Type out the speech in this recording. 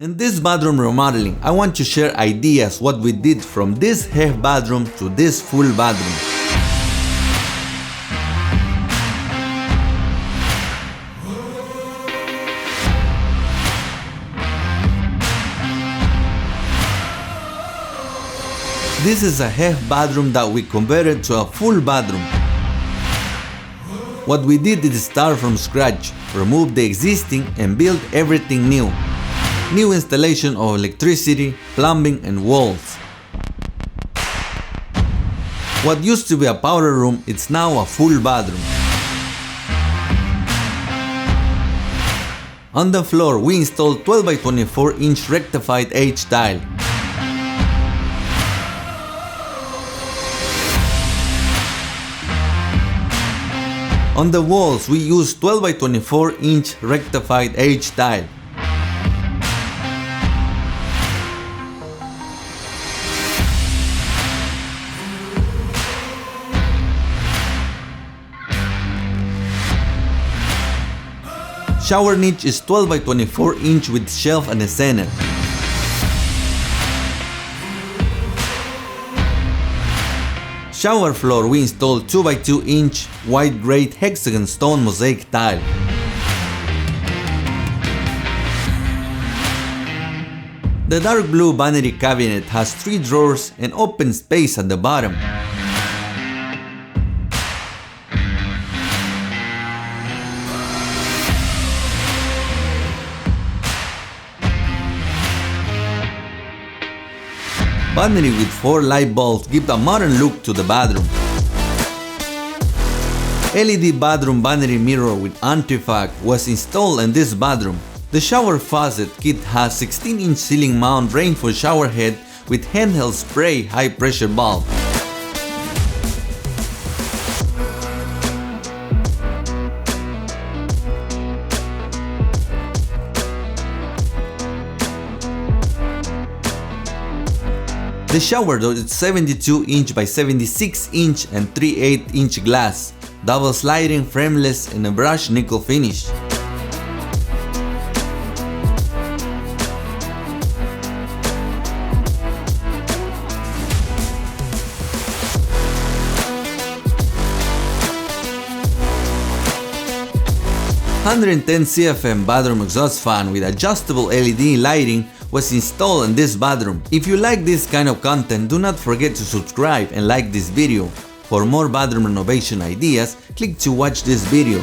In this bathroom remodeling, I want to share ideas what we did from this half bathroom to this full bathroom. This is a half bathroom that we converted to a full bathroom. What we did is start from scratch, remove the existing and build everything new. New installation of electricity, plumbing and walls. What used to be a powder room, it's now a full bathroom. On the floor we installed 12 by 24 inch rectified H tile. On the walls we used 12 by 24 inch rectified H tile. Shower niche is 12 by 24 inch with shelf and a center. Shower floor we installed 2 by 2 inch white grade hexagon stone mosaic tile. The dark blue vanity cabinet has 3 drawers and open space at the bottom. Vanity with 4 light bulbs give a modern look to the bathroom. LED bathroom vanity mirror with anti-fog was installed in this bathroom. The shower faucet kit has 16 inch ceiling mount rainfall shower head with handheld spray high pressure bulb. The shower door is 72 inch by 76 inch and 3/8 inch glass, double sliding frameless and a brushed nickel finish. $110 CFM bathroom exhaust fan with adjustable LED lighting was installed in this bathroom. If you like this kind of content, do not forget to subscribe and like this video. For more bathroom renovation ideas, click to watch this video.